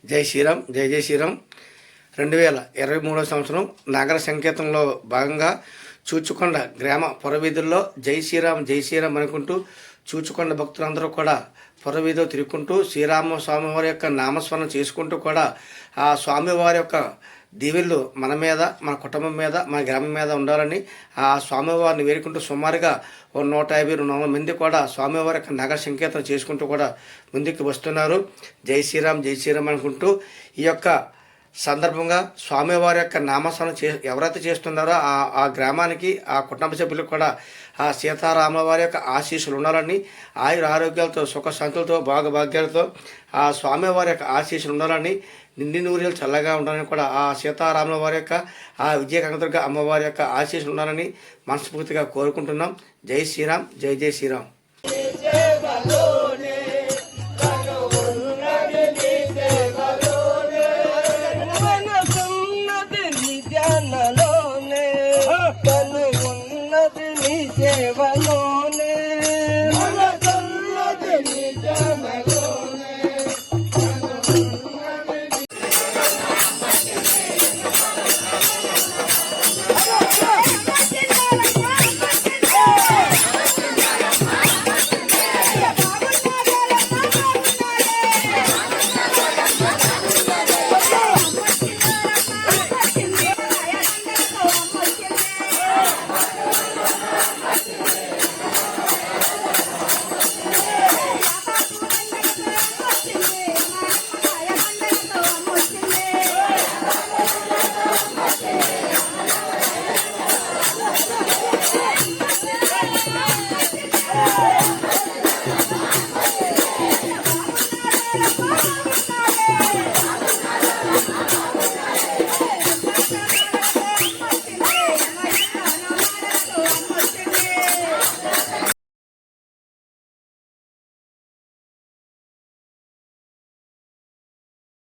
జై శ్రీరామ్, జై జై శ్రీరామ్. 2023 సంవత్సరం నగర సంకేతంలో భాగంగా చూచుకొండ గ్రామ పురవీధుల్లో జై శ్రీరామ్ జై శ్రీరామ్ అనుకుంటూ చూచుకొండ భక్తులందరూ కూడా పురవీధిలో తిరుగుకుంటూ శ్రీరామ స్వామివారి యొక్క నామస్మరణ చేసుకుంటూ కూడా ఆ స్వామివారి యొక్క దీవెళ్ళు మన మీద, మన కుటుంబం మీద, మన గ్రామం మీద ఉండాలని ఆ స్వామివారిని వేడుకుంటూ సుమారుగా 150-200 మంది కూడా స్వామివారి యొక్క నగర సంకేతం చేసుకుంటూ కూడా ముందుకు వస్తున్నారు. జై శ్రీరామ్ జై శ్రీరామ్ అనుకుంటూ ఈ యొక్క సందర్భంగా స్వామివారి యొక్క నామస్మరణ ఎవరైతే చేస్తున్నారో ఆ గ్రామానికి, ఆ కుటుంబ సభ్యులకు కూడా ఆ సీతారాముల వారి యొక్క ఆశీస్సులు ఉండాలని, ఆయుర ఆరోగ్యాలతో, సుఖశాంతులతో, భాగ్యాలతో ఆ స్వామివారి యొక్క ఆశీస్సులు ఉండాలని, నిండి నూరేళ్ళు చల్లగా ఉండాలని కూడా ఆ సీతారాముల వారి యొక్క, ఆ విజయకనకదుర్గ అమ్మవారి యొక్క ఆశీస్సులు ఉండాలని మనస్ఫూర్తిగా కోరుకుంటున్నాం. జై శ్రీరామ్ జై జై శ్రీరామ్. సేవలోనే మన సన్నది నిజమలోనే